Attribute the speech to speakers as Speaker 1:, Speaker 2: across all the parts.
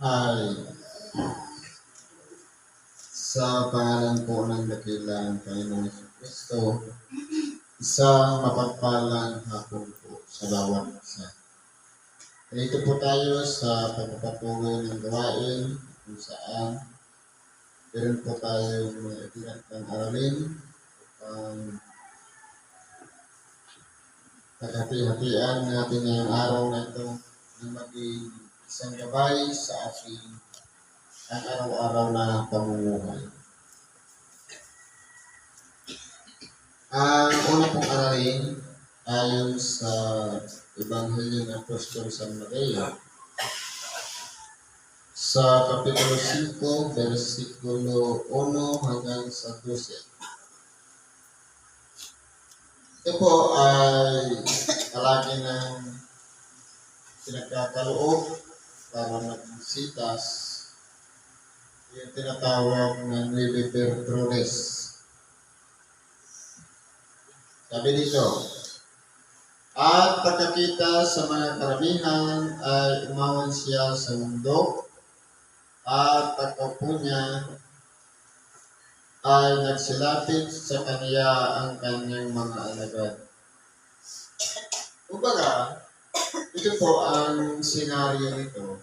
Speaker 1: Ay, sa pangalan po ng dakilang Panginoong Kristo, isang mapagpalang hapon po sa bawat isa. Dito po tayo sa pagpapatuloy ng gawain kung saan meron po tayo mga itinatang aralin upang pagkati-hatian natin ngayong araw na ito na maging isang gabay sa ating ang araw-araw na pamumuhay. Ang una pong aralin ayon sa Ebanghelyo ng Apostol San Mateo sa Kapitulo 5, versikulo 1 hanggang sa 12. Ito po ay palagi ng pinagkakaloob para magbisitas yung tinatawag na Nueve Verdes. Sabi dito, at pagkakita sa mga karamihan ay umawan siya sa mundo at pagkaupo niya ay nagsilapit sa kanya ang kanyang mga alagad. Kumbaga, ito po ang senaryo nito.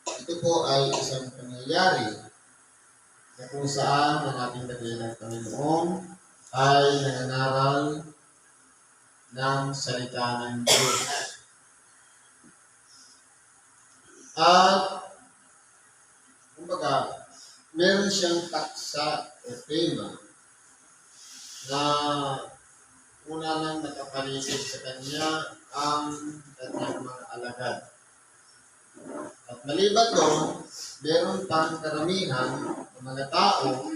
Speaker 1: Ito po ay isang pangyayari na kung saan ang ating dakilang Panginoon ay nangangaral ng salita ng Diyos. At, kumbaga, meron siyang taksa o tema na una nang nakapaligid sa kanya ang kanyang mga alagad. At maliban doon, meron pang karamihan ng mga tao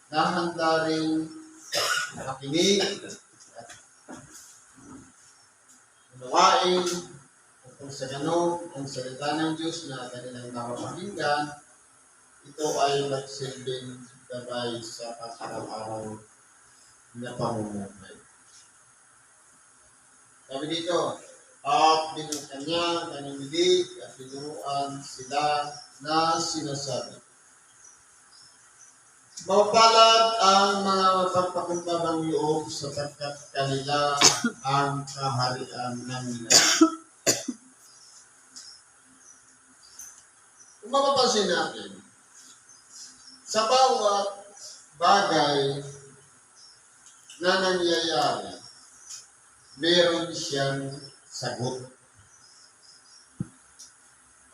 Speaker 1: na handa rin makinig at unawain kung sa ganon ang salita ng Diyos na kanilang napapakinggan, ito ay magsilbing gabay sa pag-araw-araw na pamumuhay. Sabi dito, at binuksan niya kanyang bibig at tinuruan sila na sinasabi, mapalad ang mga mapagpakumbabang loob sapagkat kanila ang kaharian ng langit. Kung mapapansin natin, sa bawat bagay na nangyayari, meron siyang sagot.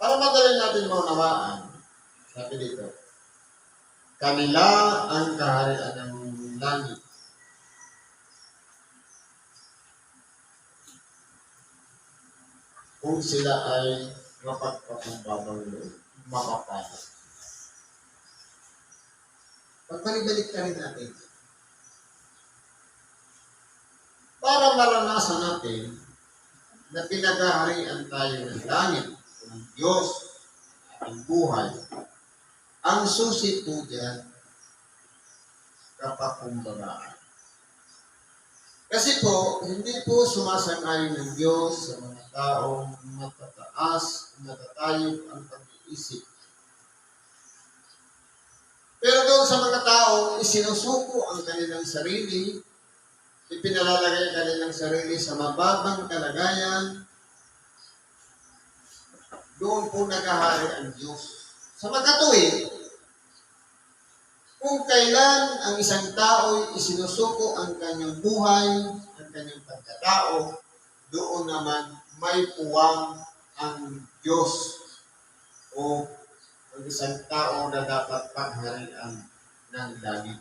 Speaker 1: Para madali natin maunawaan, sabi dito, kanila ang kaharian ng langit. Kung sila ay mapagpakumbabang loob, mapapalad. Pagbalik-balik ka rin natin. Para maranasan natin na pinagaharian tayo ng langit, ng Diyos, ng buhay, ang susi po dyan, kapakumbagaan. Kasi po, hindi po sumasang-ayon ng Diyos sa mga taong matataas, matatayog ang pag-iisip. Pero doon sa mga taong isinusuko ang kanilang sarili, ipinalalagay ang kanilang sarili sa mababang kalagayan, doon po naghahari ang Diyos. Sa magkatuwid, kung kailan ang isang tao isinusuko ang kanyang buhay, ang kanyang pagkatao, doon naman may puwang ang Diyos o ang isang tao na dapat pagharian ng langit.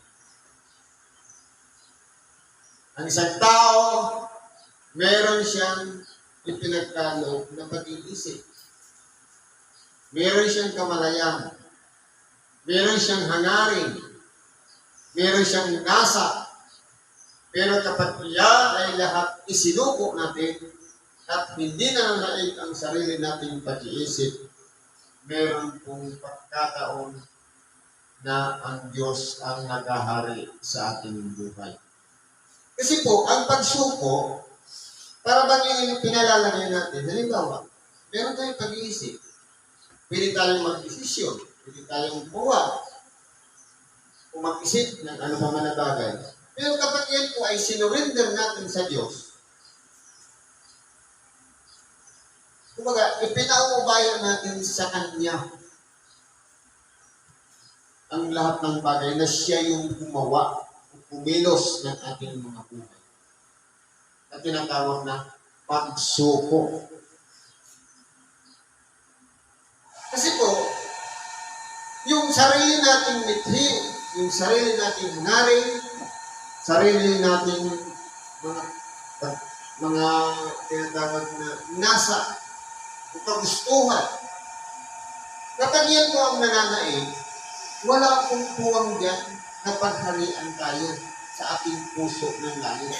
Speaker 1: Ang isang tao, meron siyang ipinagkaloob na pag-iisip. Meron siyang kamalayan. Meron siyang hangarin. Meron siyang nasa. Pero kapag iyan ay lahat isinuko natin at hindi na naig ang sarili nating pag-iisip, meron pong pagkataon na ang Diyos ang naghahari sa ating buhay. Kasi po, ang pagsuko, para bang yung pinalalagay natin, halimbawa, meron tayong pag-iisip. Pwede tayong mag-desisyon. Pwede tayong buwa o mag-isip ng ano pa man na bagay. Pero kapag yan po ay sinurrender natin sa Diyos, kumbaga, ipinauubayan natin sa Kanya ang lahat ng bagay na siya yung gumawa o kumilos ng ating mga buhay. At tinatawag na pagsuko. Kasi po, yung sarili nating mithi, yung sarili nating hangarin, sarili nating mga tinatawag na nasa kagustuhan. Kapag yan po ang nananaig, wala pong puwang dyan na pagharian tayo sa ating puso ng langit.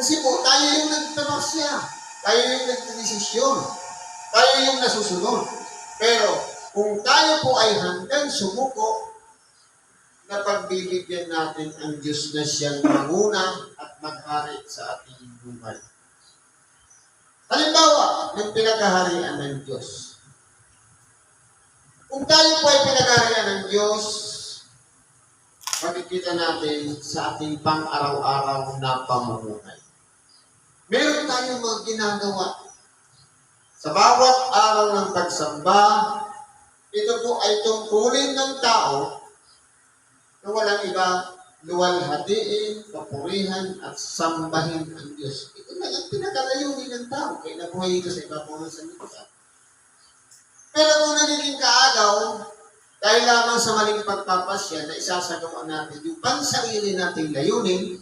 Speaker 1: Kasi po, tayo yung nagtamasya, tayo yung nagdedesisyon, tayo yung nasusunod. Pero, kung tayo po ay handang sumuko, na pagbibigyan natin ang Diyos na siyang manguna at maghari sa ating buhay. Halimbawa, ng pinagaharian ng Diyos. Kung tayo po ay pinagaharian ng Diyos, makikita natin sa ating pang-araw-araw na pamumuhay. Meron tayong mga ginagawa. Sa bawat araw ng pagsamba, ito po ay tungkulin ng tao na walang iba, luwalhatiin, papurihan, at sambahin ang Diyos. Ito na ang pinakalayunin ng tao, kaya nabuhay ito sa iba po ng sanlibutan. Pero kung nagiging kaagaw, dahil lamang sa maling pagpapasya na isasagawa natin yung pansarili nating layunin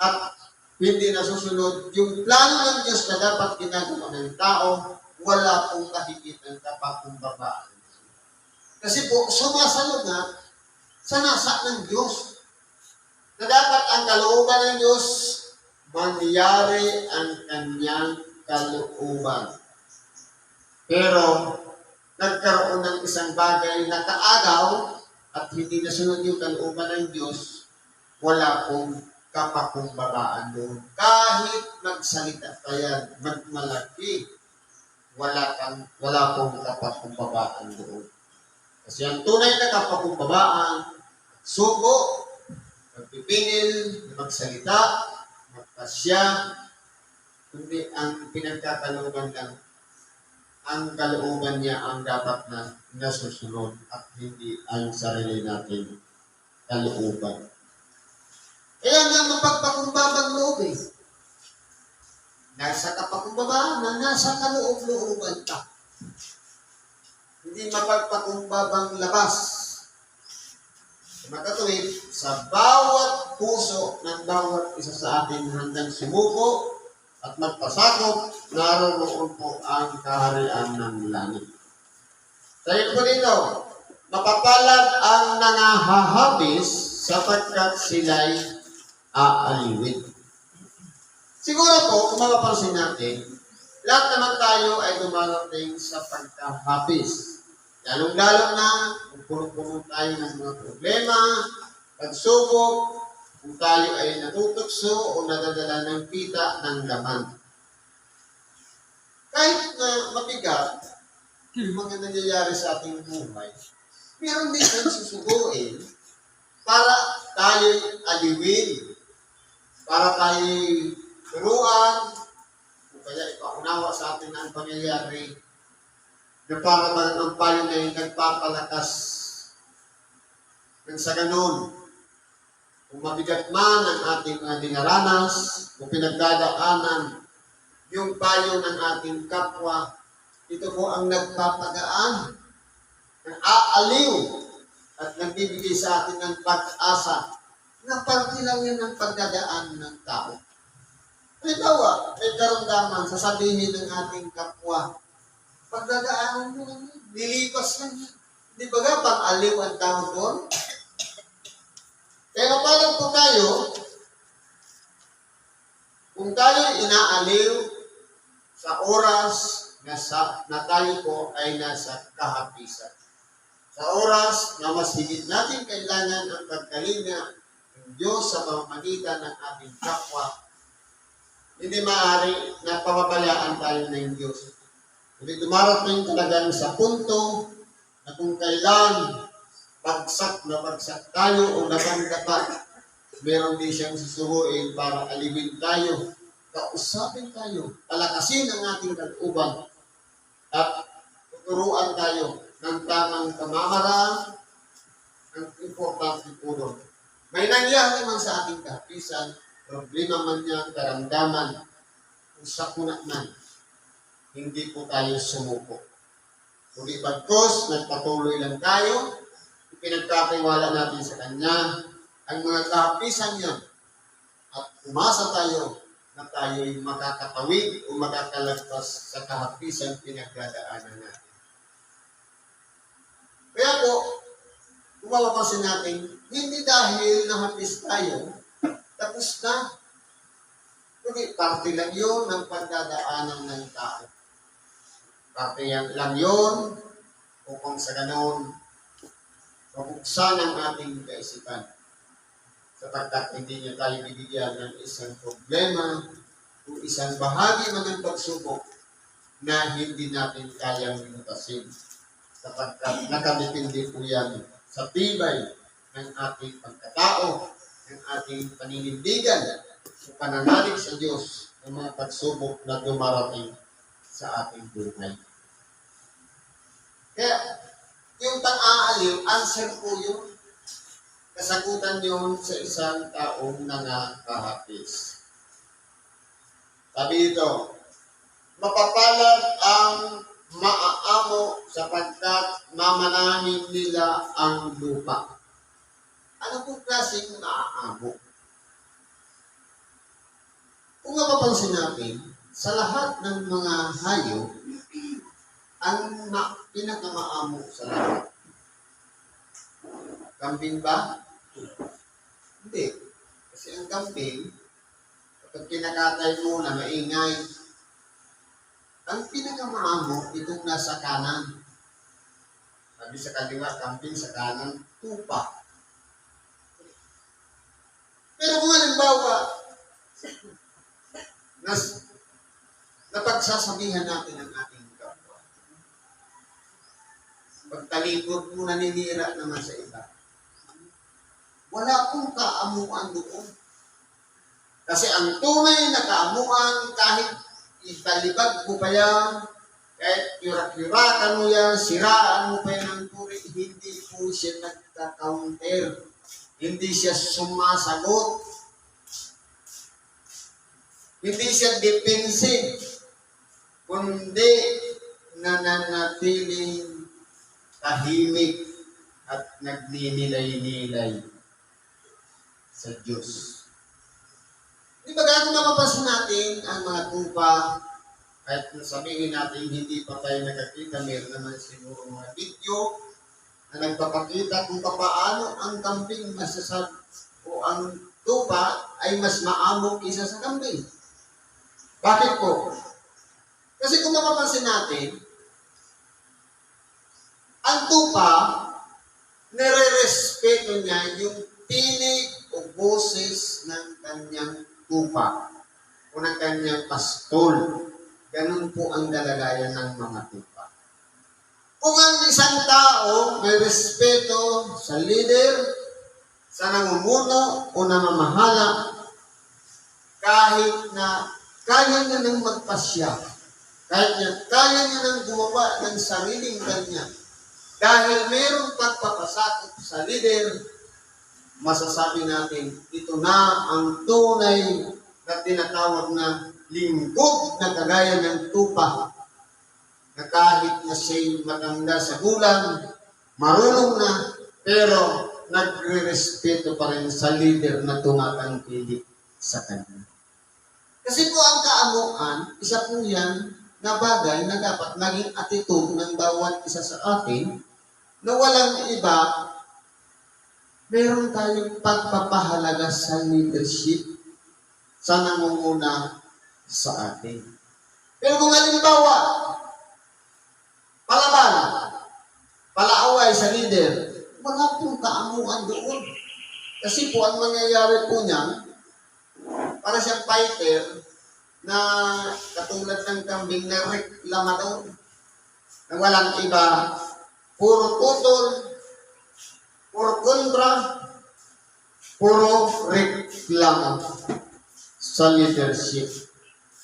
Speaker 1: at hindi nasusunod yung plano ng Diyos na dapat ginagawa ng tao, wala pong kahigit ng kapakumbabaan. Kasi po, sumasalod na sa nasa ng Diyos. Na dapat ang kalooban ng Diyos, mangyari ang kanyang kalooban. Pero, nagkaroon ng isang bagay na kaagaw at hindi nasunod yung kalooban ng Diyos, wala pong kapakumbabaan doon. Kahit magsalita tayo, magmalaki, wala pong kapakumbabaan doon. Kasi ang tunay na kapakumbabaan, suko, magpipinil, magsalita, magpasya, kundi ang pinagkakalooban lang, ang kalooban niya ang dapat na nasusunod at hindi ang sarili natin kalooban. Kaya nga mapagpakumbabang loob eh. Nasa kapakumbabaan na nasa kaloob-looban ka. Hindi mapagpakumbabang labas. Makatuwid, sa bawat puso ng bawat isa sa atin handang sumuko at magpasakop, naroon po ang kaharian ng langit. Sabi ko dito, mapapalad ang nangahahabis sapagkat sila'y aaliwin. Siguro po, kung mapapansin natin, lahat naman tayo ay dumarating sa pagkahabis. Lalong-lalo na kung puno-puno tayo ng mga problema, pagsubok, kung tayo ay natutokso o nadadala ng kita ng laman. Kahit na mabigat, yung mga nangyayari sa ating buhay, meron din ang susuguin para tayo'y aliwin, para tayo'y turuan, o kaya ipaunawa sa atin ang pangyayari na para bang ang payo na yung nagpapalakas ng sa ganun. Kung mabigat man ang ating mga dinaranas o pinagdadaanan, yung payo ng ating kapwa, ito po ang nagpapagaan, ng aaliw, at nagbibigay sa atin ng pag-asa na parte lang yan ng pagdadaan ng tao. Halimbawa, may karamdaman, sasabihin ng ating kapwa, pagdadaanan mo lang, nilipas lang. Di ba nga, pang-aliw ang tawag doon? Kaya paano po tayo, kung tayo inaaliw sa oras na tayo po ay nasa kahapisan. Sa oras na mas higit natin kailangan ang pagkalinga ng Diyos sa pamamagitan ng ating kapwa, hindi maaari na pababayaan tayo ng Diyos. Hindi dumarating talagang sa punto na kung kailan bagsak na bagsak tayo o nagandapa, meron din siyang susuruin para alibin tayo, kausapin tayo, palakasin ang ating kalooban, at tuturuan tayo ng tamang pamamaraan. Ang importante po doon, may nangyari man sa ating kapisan, problema man niya, karamdaman, kung sakuna man, hindi po tayo sumuko. Kundi bagkos, nagpatuloy lang tayo, pinagkatiwala natin sa Kanya ang mga kapisan niya, at umasa tayo na tayo'y makakatawid o makakalagpas sa kahapisan pinagdadaanan natin. Kaya po, kung mapapansin natin, hindi dahil nahapis tayo, tapos na. Kundi parte lang yun ng pagdadaanan ng tao. Parte lang yun upang sa ganon, mabuksan ang ating kaisipan. Sapagkat hindi niya tayo bibigyan ng isang problema o isang bahagi man ng pagsubok na hindi natin kayang minutasin. Sapagkat nakadepende po yan sa tibay ng ating pagkatao, ng ating paninindigan, sa pananalig sa Diyos ng mga pagsubok na dumarating sa ating buhay. Kaya, yung pang-aaliw, answer po yun. Kasagutan yun sa isang taong nangakahapis. Sabi dito, mapapalad ang maaamo sapagkat mamanahin nila ang lupa. Ano po klaseng maaamo? Kung mapapansin natin, sa lahat ng mga hayop, ang pinakamaamo sa lahat. Kambing ba? Hindi. Kasi ang kambing, kapag kinakatay mo na maingay, ang pinakamaamo, itong nasa kanan. Sabi sa kaliwa, kambing sa kanan, tupa. Pero kung halimbawa, napagsasabihan natin ang ating kapwa. Pagtalikod mo naninira naman sa iba. Wala pong kaamuan doon. Kasi ang tunay na kaamuan, kahit italibag mo pa yan, kahit yurak-yurakan mo yan, siraan mo pa yan ng turi, hindi po siya nagka-counter. Hindi siya sumasagot. Hindi siya defensive, kundi nananatiling tahimik at nagninilay-nilay sa Diyos. Di ba kung mapapansin natin ang mga tupa, kahit sabihin natin hindi pa tayo nakakita, meron naman siguro mga video na nagpapakita kung paano ang kambing masasab o ang tupa ay mas maamo kaysa sa kambing. Bakit po? Kasi kung mapapansin natin, ang tupa, nire-respeto niya yung tinig o boses ng kanyang tupa o ng kanyang pastol. Ganun po ang dalagayan ng mga tupa. Kung ang isang tao may respeto sa leader, sa namumuno o namamahala, kahit na kaya niya nang magpasya, kahit niya kaya niya nang gumawa ng sariling kanya, dahil mayroong pagpapasakop sa leader, masasabi natin, ito na ang tunay na tinatawag na lingkod na kagaya ng tupa, na kahit na siya'y matanda sa gulang, marunong na, pero nagre-respeto pa rin sa leader na tumatangkilik sa kanya. Kasi po ang kaamuan, isa po yan na bagay na dapat maging attitude ng bawat isa sa atin, na walang iba, meron tayong pagpapahalaga sa leadership, sa nangunguna sa atin. Pero kung halimbawa, palaban, palaaway sa leader, wala pong kaamuan doon. Kasi po ang mangyayari po niyan, para siyang fighter na katulad ng kambing na reklamador. na walang iba, puro tutol, puro kontra, puro reklamo sa leadership.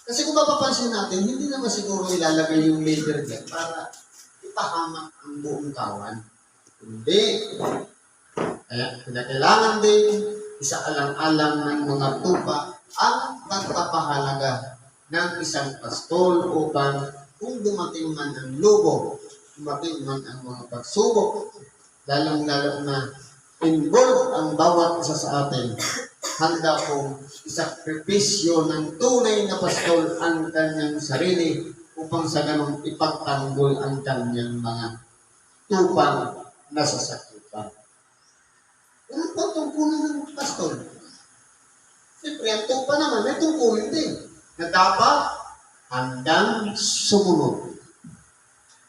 Speaker 1: Kasi kung mapapansin natin, hindi naman siguro ilalagay yung leader dyan para ipahamak ang buong kawan. Hindi. Kaya kailangan din isaalang-alang ng mga tupa ang pagpapahalaga ng isang pastol upang kung dumating man ang lubo, dumating man ang mga pagsubok, lalong-lalo na involved ang bawat isa sa atin, handa kong isakripisyo ng tunay na pastol ang kanyang sarili upang sa ganong ipagtanggol ang kanyang mga tupang nasasakupan. Ano pa tungkulin ng pastol? Siyempre, ang tupa naman, may tungkulin din na dapat handang sumunod.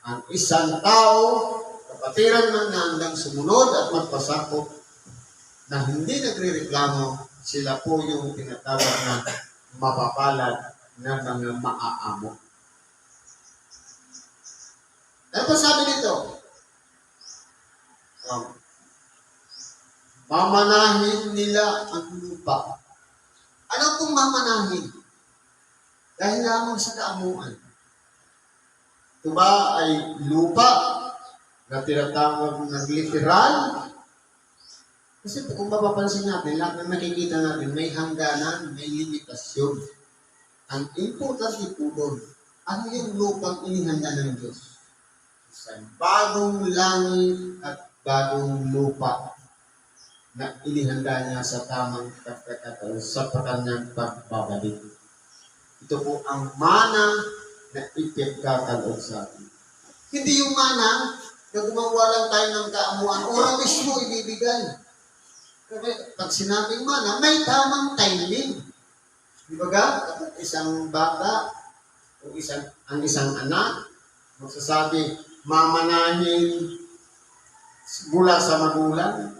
Speaker 1: Ang isang tao, kapatiran man na handang sumunod at magpasakop na hindi nagre-reklamo, sila po yung tinatawag na mapapalad na mga maaamo. Ano pa sabi dito? Mamanahin nila ang lupa. Ano kung mamanahin? Dahil lamang sa kaamuan. Ito ba ay lupa na tinatawag na literal? Kasi kung mapapansin natin, lahat na nakikita natin, may hangganan, may limitasyon. Ang importante po doon, ano yung lupang inihanda ng Diyos? Isang bagong langit at bagong lupa na inihanda niya sa tamang pagkakataon sa kanyang pagbabalik. Ito po ang mana na ipagkakaloob sa atin. Hindi yung mana na gumawa lang tayo ng kaamuan, oras mismo ibibigay. Kasi pag sinabing mana, may tamang timing. Di ba ga? Isang bata o ang isang anak, magsasabi, mamanahin mula sa magulang.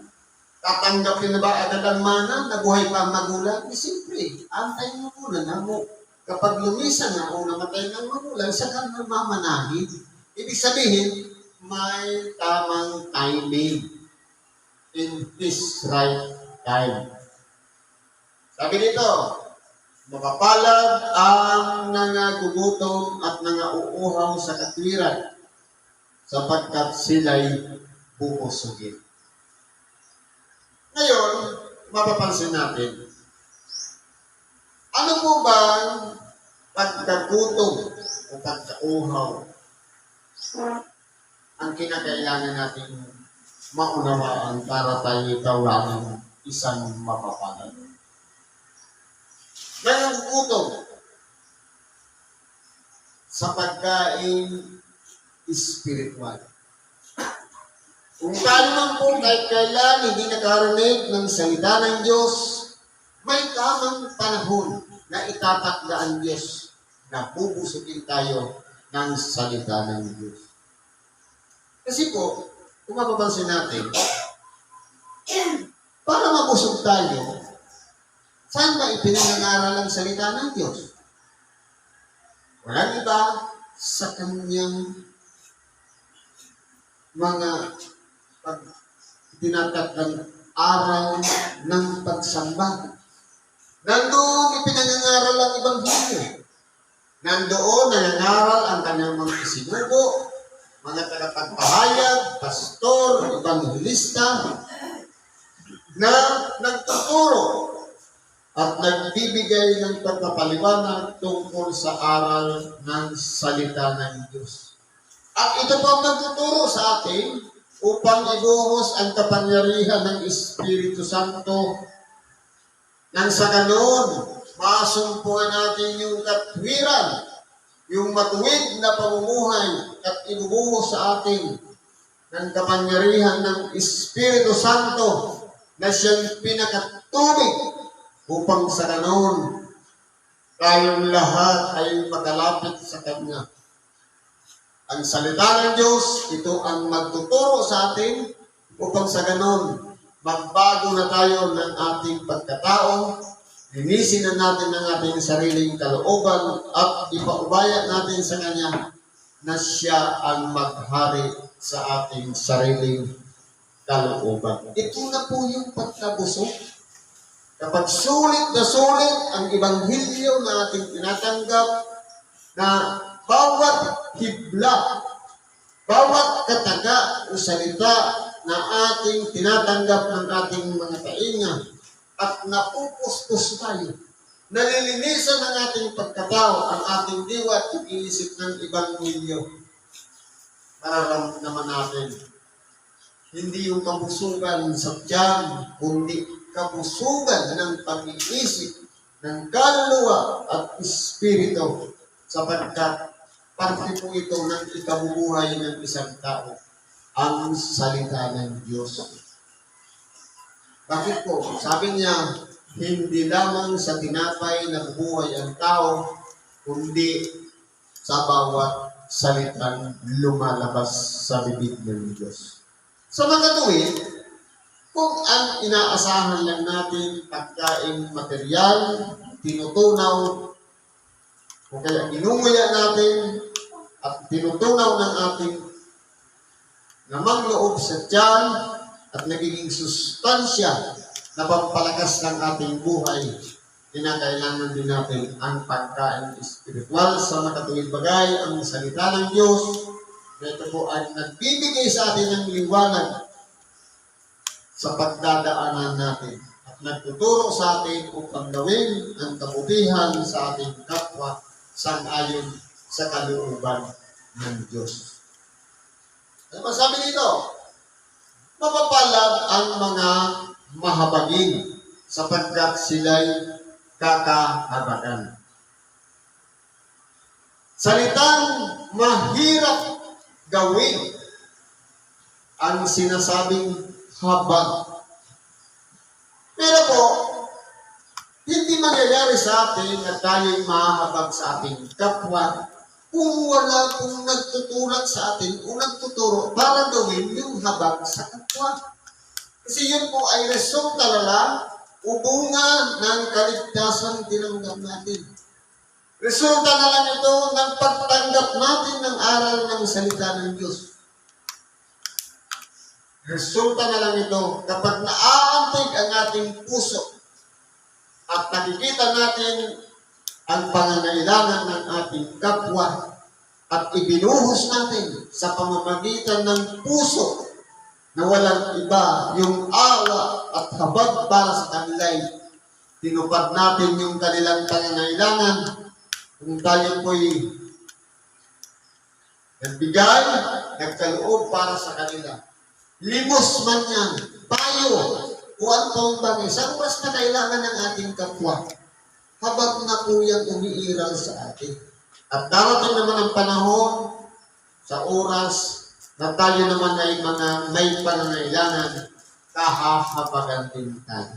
Speaker 1: Tatanggapin na ba agad ang mana? Nabuhay pa ang magulang? Siyempre, antayin mo muna na mo. Kapag lumisan na o namatay ng magulang, saka na mamanahin. Ibig sabihin, may tamang timing. In this right time. Sabi dito, mapapalad ang nangagugutom at nangauuhaw sa katwiran sapagkat sila'y bubusugin. Ngayon, mapapansin natin, ano po ba pagkagutom o pagkauhaw ang kinakailangan natin maunawaan para tayo tawagin isang mapapalad? Ngayon, gutom sa pagkain spiritual. Kung tayo man po kahit kailan hindi nakarinig ng salita ng Diyos, may tamang panahon na itatakda ang Diyos na bubusugin tayo ng salita ng Diyos. Kasi po, kung mapapansin natin, para mabusog tayo, saan ba ipinangaral ang salita ng Diyos? Walang iba sa kanyang mga tinatakdang araw ng pagsamba. Nandoon ipinangangaral ang Ebanghelyo. Nandoon nangangaral ang kanyang mga isinugo, mga tagapagpahayag, pastor, evangelista, na nagtuturo at nagbibigay ng pagpapaliwanag tungkol sa aral ng salita ng Diyos. At ito po ang nagtuturo sa atin upang ibuhos ang kapangyarihan ng Espiritu Santo nang sa ganon, masumpuan natin yung katwiran, yung matuwid na pamumuhay at ibubuhos sa atin ng kapangyarihan ng Espiritu Santo na siyang pinakatubig upang sa ganon, tayong lahat ay makalapit sa Kanya. Ang salita ng Diyos, ito ang magtuturo sa atin upang sa ganon, magbago na tayo ng ating pagkatao, linisin na natin ang ating sariling kalooban at ipaubaya natin sa Kanya na siya ang maghari sa ating sariling kalooban. Ito na po yung pagkabusog. Kapag sulit na sulit ang Ebanghelyo na ating tinatanggap, na bawat hibla, bawat kataga o salita na ating tinatanggap ng ating mga tainga at napupustos tayo, nalilinisan ng ating pagkatao, ang ating diwa at pag-iisip ng Ebanghelyo. Mararamdaman natin, hindi yung kabusugan sa tiyan, kundi kabusugan ng pag-iisip ng kaluluwa at espiritu, sapagkat parte po ito ng ikabubuhay ng isang tao, ang salita ng Diyos. Bakit po? Sabi niya, hindi lamang sa tinapay nabubuhay ang tao, kundi sa bawat salitang lumalabas sa bibig ng Diyos. Sa mga tuwid, kung ang inaasahan lang natin pagkain material, tinutunaw, o kaya inunguya natin at tinutunaw ng ating namang loob sa tiyan at nagiging sustansya na pampalakas ng ating buhay, kinakailangan din natin ang pagkain espiritual sa makatuwid bagay, ang salita ng Diyos, na ito po ay nagbibigay sa atin ng liwanag sa pagdadaanan natin at nagtuturo sa atin upang gawin ang kabutihan sa ating kapwa sang-ayon sa kalooban ng Diyos. Ano ba sabi dito? Mapapalad ang mga mahabagin sapagkat sila'y kakahabagan. Salitang mahirap gawin ang sinasabing habag. Pero po, hindi mangyayari sa atin na tayo'y mahahabag sa ating kapwa kung wala pong nagtutulak sa atin o nagtuturo para gawin yung habag sa kapwa. Kasi yun po ay resulta lang o bunga ng kaligtasan tinanggap natin. Resulta na lang ito ng pagtanggap natin ng aral ng salita ng Diyos. Resulta na lang ito kapag naaantig ang ating puso at nakikita natin ang pangangailangan ng ating kapwa at ibinuhos natin sa pamamagitan ng puso na walang iba, yung awa at habag para sa kanila'y tinupad natin yung kanilang pangangailangan. Kung tayo po'y nagbigay, nagkaloob para sa kanila. Limos man yan, payo, o antong bagay, sa oras na kailangan ng ating kapwa, habang na po yan umiiral sa atin. At darating naman ang panahon, sa oras na tayo naman ay mga may pangangailangan, kahahabagan din tayo.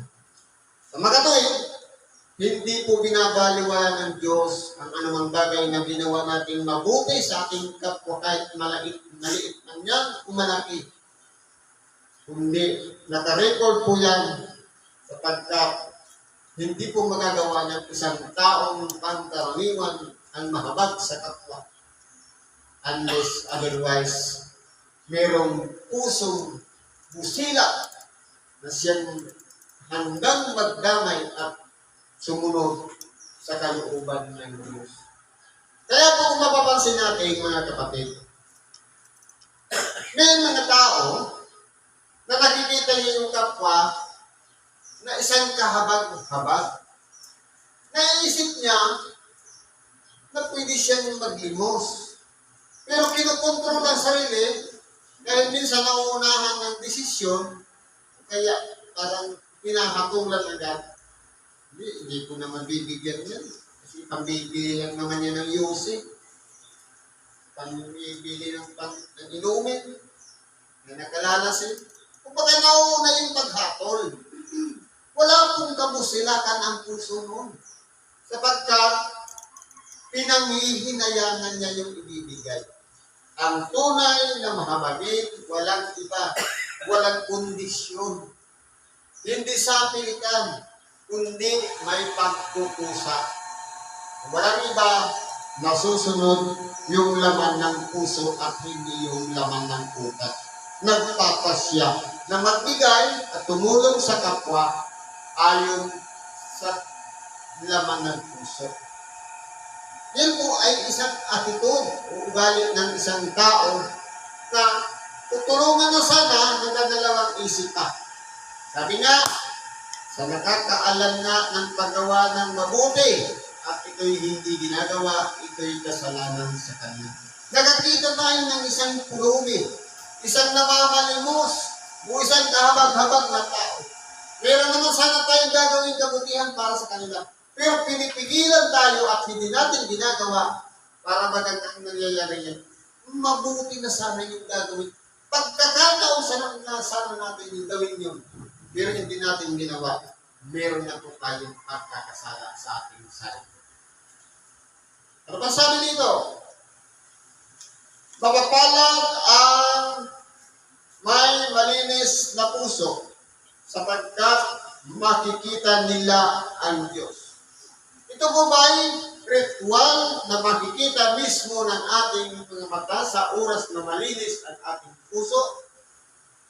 Speaker 1: Sa mga tuwid, hindi po binabaliwala ng Diyos ang anumang bagay na ginawa natin mabuti sa ating kapwa kahit maliit man yan o malaki. Kundi nakarecord po yan sapagkat hindi po magagawa ng isang taong pangkaraniwan ang mahabag sa kapwa unless otherwise merong pusong busila na siyang handang magdamay at sumunod sa kalooban ng Diyos. Kaya po kung mapapansin natin, mga kapatid, may mga tao na nakikita niyo yung kapwa na isang kahabag-habag. Naisip niya na pwede siyang maglimos. Pero kinukontrol ang sarili dahil minsan nauunahan ng desisyon, kaya parang pinahatulan agad. Hindi ko naman bibigyan yan. Kasi pambibili lang naman yan ng yosi. Pambibili ng inumin. Na nakalalasin. Kung baga nauuna yung paghatol, wala pong kabusilakan ang puso noon. Sapagkat pinanghihinayangan niya yung ibibigay. Ang tunay na mahabagin, walang iba, walang kondisyon. Hindi sa pilitan, kundi may pagkukusa. Walang iba, nasusunod yung laman ng puso at hindi yung laman ng utak. Nagpapasya na magbigay at tumulong sa kapwa ayon sa laman ng puso. Yan po ay isang attitude o ugali ng isang tao na tutulungan na sana ng dalawang isip pa. Sabi nga, sa nakakaalam na ng paggawa ng mabuti at ito'y hindi ginagawa, ito'y kasalanan sa kanya. Nakakita tayo ng isang pulumi, isang namamalimos, o isang kahabag-habag na tao. Meron naman sana tayong gagawin kabutihan para sa kanila. Pero pinipigilan tayo at hindi natin ginagawa para magandang nangyayari yan. Mabuti na sana yung gagawin. Pagkakataon sana natin yung gawin yun. Pero hindi natin ginawa. Meron na po tayong pagkakasala sa ating sarili. Ano ba sabi dito? Mapapalad ang may malinis na puso sapagkat makikita nila ang Diyos. Ito po ba'y ritual na makikita mismo ng ating mga mata sa oras na malinis ang ating puso?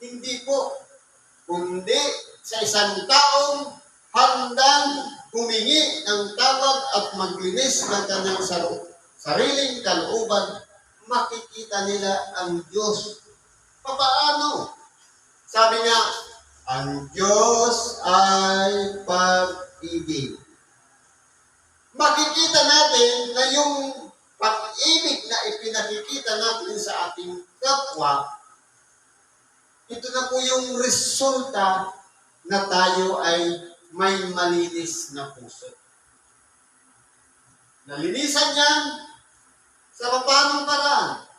Speaker 1: Hindi po. Kundi sa isang taong handang humingi ng tawad at maglinis ng kanyang sariling kalooban, makikita nila ang Diyos. Paano? Sabi niya, ang Diyos ay pag-ibig. Makikita natin na yung pag-ibig na ipinakikita natin sa ating kapwa, ito na po yung resulta na tayo ay may malinis na puso. Nalinisan yan sa paanong paraan?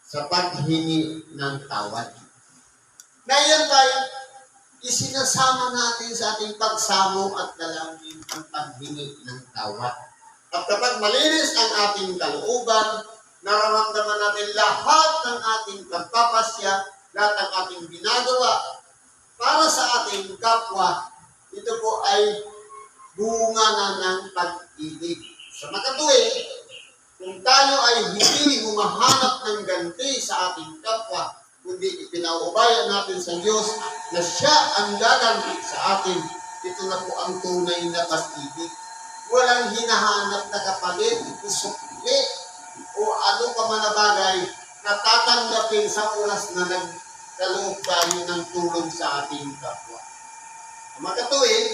Speaker 1: Sa paghingi ng tawad. Ngayon tayo, isinasama natin sa ating pagsamo at dalangin ang paghingi ng tawad. At kapag malinis ang ating kalooban, nararamdaman natin lahat ng ating pagpapasya, lahat ng ating ginagawa para sa ating kapwa, ito po ay bunga na ng pag-ibig. Sa makatuwid, kung tayo ay hindi humahanap ng ganti sa ating kapwa, kundi ipinaubaya natin sa Diyos na siya ang gaganti sa atin, ito na po ang tunay na pag-ibig. Walang hinahanap na kapalit, usukli, o ano pa man na bagay na tatanggapin sa oras na nagkaloob tayo ng tulong sa ating kapwa. Mga katuwid,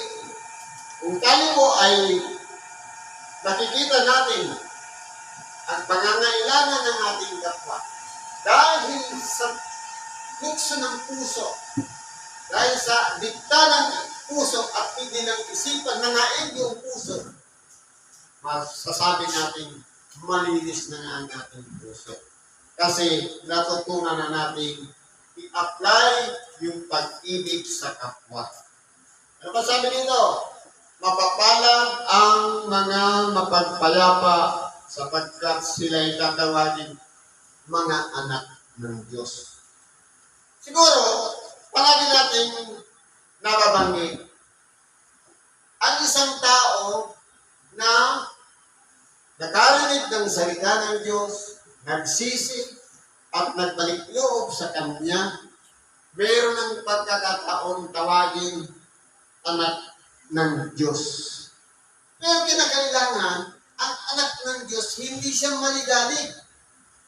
Speaker 1: kung tayo po ay nakikita natin ang pangangailangan ng ating kapwa dahil sa lukso ng puso, dahil sa dikta ng puso at hindi ng isipan, nangain yung puso, masasabi natin, malinis na nga ang ating puso. Kasi natutunan na natin i-apply yung pag-ibig sa kapwa. Ano ba sabi nito? Mapapalad ang mga mapagpayapa sapagkat sila'y tatawagin mga anak ng Diyos. Siguro, palagi natin nababanggit ang isang tao na nakarinig ng salita ng Diyos, nagsisi at nagbalik loob sa Kanya, mayroon ng pagkakataon tawagin anak ng Diyos. Pero kinakailangan, ang anak ng Diyos, hindi siya maligalig,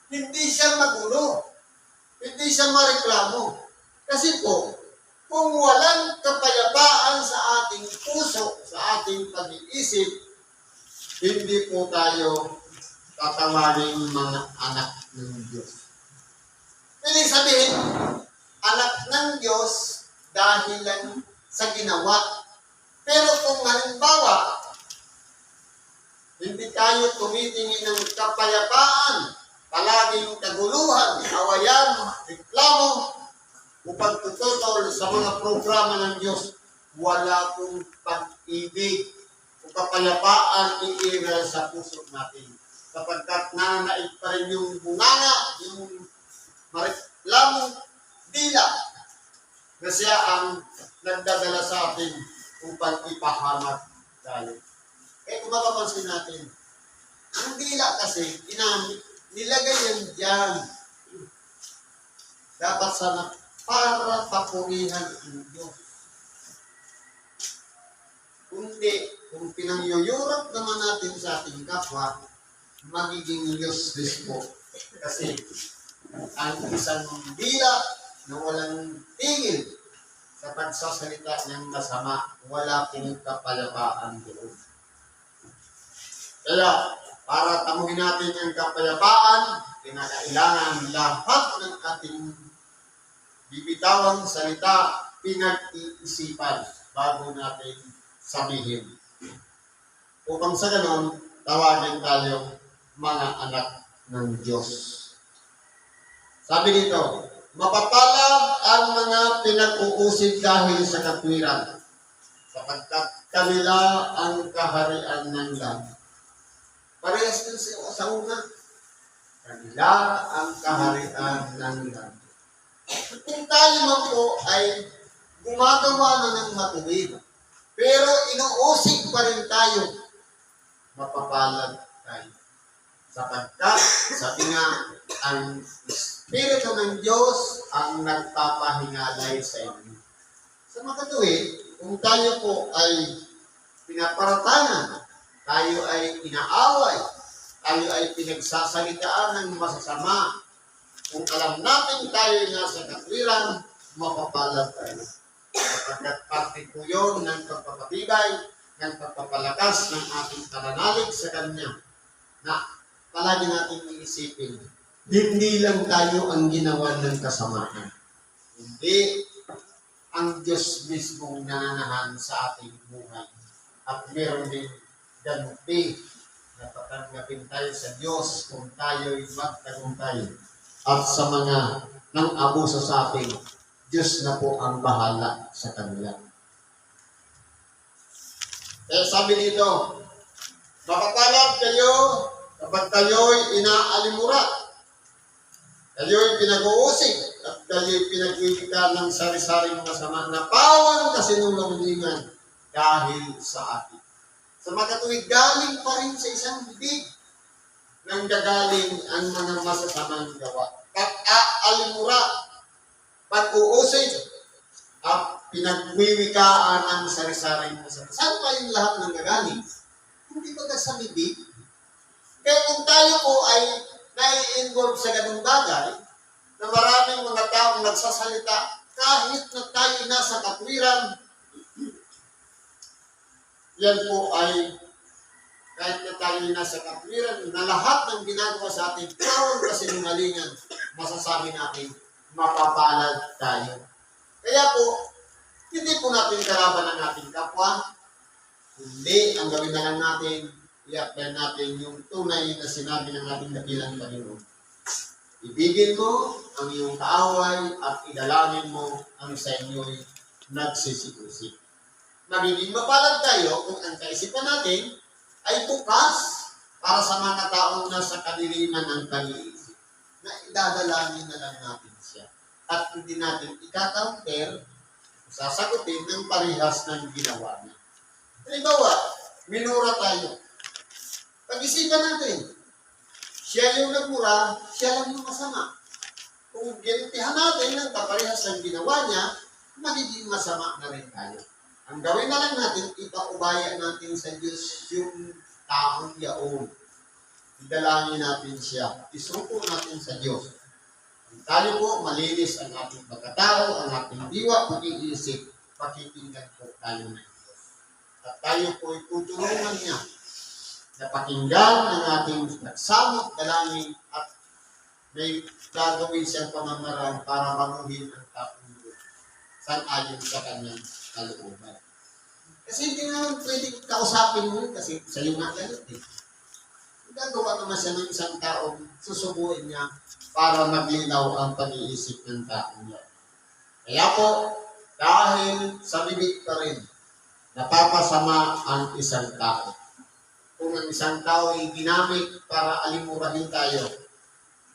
Speaker 1: hindi siya magulo, hindi siya mareklamo. Kasi po, kung walang kapayapaan sa ating puso, sa ating pag-iisip, hindi po tayo tatawagin mga anak ng Diyos. Ibig sabihin, anak ng Diyos dahil lang sa ginawa. Pero kung halimbawa, hindi tayo tumitingin ng kapayapaan, palaging kaguluhan, awayan, reklamo, upang tututol sa mga programa ng Diyos, wala pong pag-ibig o kapayapaan iiral sa puso natin. Sapagkat nananaig pa rin yung bunganga, yung mareklamong dila na siya ang nagdadala sa atin upang ipahamak tayo. Kung mapapansin natin, ang dila kasi, nilagay yan dyan. Dapat sana para papurihan ang Diyos. Kundi, kung pinangyuyurap naman natin sa ating kapwa, magiging useless po. Kasi, ang isang dila na walang tingin sa pagsasalita ng masama, wala pong kapayapaan doon. Kaya, para tamuhin natin ang kapayapaan, kinakailangan lahat ng ating bibitawang salita, pinag-iisipan bago natin sabihin. Upang sa ganon, tawagin tayong mga anak ng Diyos. Sabi dito, mapapalad ang mga pinag-uusig dahil sa katwiran, sapagkat kanila ang kaharian ng langit. Parehas din sa una. Kanila ang kaharian ng langit. Kung tayo man po ay gumagawa na ng matuwid, pero inuusig pa rin tayo, mapapalad tayo. Sapagkat, sabi nga, ang Espiritu ng Diyos ang nagpapahingalay sa inyo. Sa makatuwid, kung tayo po ay pinaparatangan, tayo ay inaaway, tayo ay pinagsasalitaan ng masasama, kung alam natin tayo ay nasa katwiran, mapapalad tayo. Sapagkat parte po yun ng pagpapatibay, ng pagpapalakas ng ating pananalig sa Kanya, na palagi natin iisipin, hindi lang tayo ang ginawa ng kasamaan. Hindi ang Diyos mismong nananahan sa ating buhay. At meron din ganti na tatanggapin tayo sa Diyos kung tayo'y magtagumpay. At sa mga nang abuso sa atin, Diyos na po ang bahala sa kanila. Kaya sabi dito, mapapalad kayo kapag kayo'y inaalimura, kayo'y pinag-uusig, at kayo'y pinag-iigitan ng sari-saring masama na pawang kasinungalingan dahil sa atin. Sa makatuwid, galing pa rin sa isang bibig nang gagaling ang mga masasamang gawa. Pag-aalimura, pag-uusig, at pinagwiwikaan ang sari-saring masama. Saan pa yung lahat ng gagaling? Hindi ba sa bibig? Kaya kung tayo po ay nai-involve sa ganung bagay, na maraming mga taong nagsasalita, kahit na tayo nasa katwiran, yan po ay, kahit na tayo nasa katwiran, na lahat ng ginagawa sa ating pawang kasinungalingan, masasabi natin, mapapalad tayo. Kaya po, hindi po natin kalaban ang ating kapwa, hindi, ang gawin na lang natin, i-apply natin yung tunay na sinabi ng ating dakilang Panginoon. Ibigin mo ang iyong kaaway at idalangin mo ang sa inyo'y nagsisikusi. Magiging mapalad tayo kung ang kaisipan natin ay bukas para sa mga taong nasa kadiliman ng pag-iisip, na idadalangin na lang natin siya. At hindi natin ika-counter, sasagutin ng parehas ng ginawa niya. Halimbawa, minura tayo. Pag-isipan natin, siya yung nagmura, siya lang yung masama. Kung ginitihan natin ng kaparehas ng ginawa niya, magiging masama na rin tayo. Ang gawin na lang natin, ipaubaya natin sa Diyos yung taong yaon. Idalangin natin siya. Isuko natin sa Diyos. Tayo po, malinis ang ating pagkatao, ang ating diwa, pag-iisip, pakikinggan po tayo ng Diyos. At tayo po ay tutulungan niya na pakinggan ang ating nagsamot dalangin at may gagawin siyang pamamaraan para mamuhin ang taong Diyos sang-ayon sa kanyang kalooban. Kasi hindi naman pwedeng kausapin mo kasi sa iyo nga galit eh. Gagawa naman siya ng isang taong susubuin niya para maglinaw ang pag-iisip ng taong niya. Kaya po, dahil sa bibig pa rin, napapasama ang isang tao. Kung ang isang tao ay ginamit para alimurahin tayo,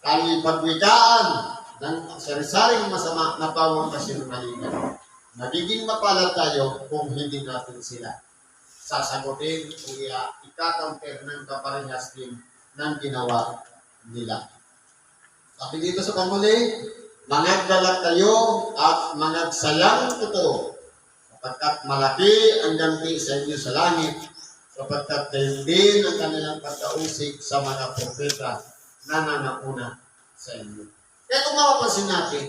Speaker 1: tayo'y pagwikaan ng sari-saring masama na pawang kasinungalingan. Magiging mapalad tayo kung hindi natin sila sasagutin o ika-counter ng kaparehas din ng ginawa nila. Sabi dito sa pamuli, mangagdala kayo at mangagsayang totoo, sapagkat malaki ang ganti sa inyo sa langit, sapagkat din ang kanilang pagkausig sa mga propeta na nangauna sa inyo. Kaya kung mapapansin natin,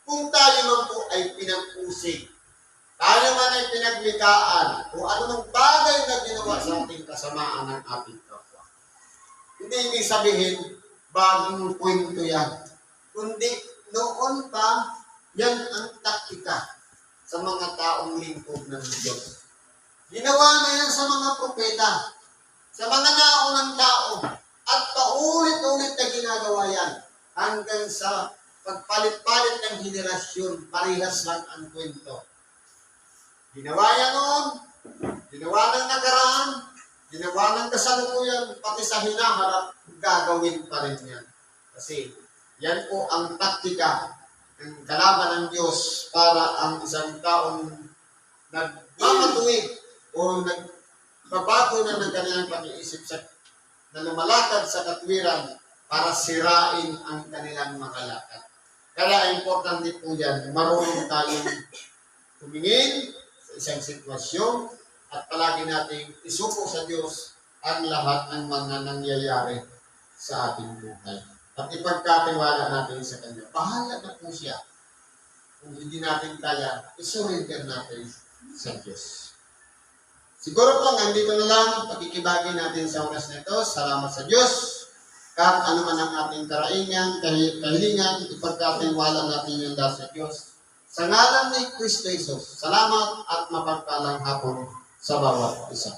Speaker 1: kung tayo man po ay pinag-usig, tayo man ay pinaglikhaan, kung anong bagay na ginawa sa ating kasamaan ng ating kapwa. Hindi ibig sabihin, bagong kwento yan. Kundi noon pa, yan ang taktika sa mga taong lingkod ng Diyos. Ginawa na yan sa mga propeta, sa mga naunang tao, at paulit-ulit na ginagawa yan hanggang sa pagpalit-palit ng henerasyon, parehas lang ang kwento. Ginawa yan noon, ginawa ng nakaraan, ginawa ng kasalukuyan, pati sa hinaharap, gagawin pa rin yan. Kasi yan po ang taktika ng kalaban ng Diyos para ang isang taong nagmamatuwid o nagbabago na ng kanilang pag-iisip na lumalakad sa katwiran para sirain ang kanilang makalakad. Kaya importante po yan, marunong tayong tumingin sa isang sitwasyon at palagi nating isuko sa Diyos ang lahat ng mga nangyayari sa ating buhay. At ipagkatiwala natin sa Kanya. Bahala na po siya. Kung hindi natin kaya, isurrender natin sa Diyos. Siguro po, hanggang dito na lang, pakikibagay natin sa oras na ito. Salamat sa Diyos. Kahit ano man ang ating karaingan, kahilingan, ipagkatiwala natin yung dahil sa Diyos. Sa ngalan ni Kristo Jesus, salamat at mapagpalang hapon sa bawat isa.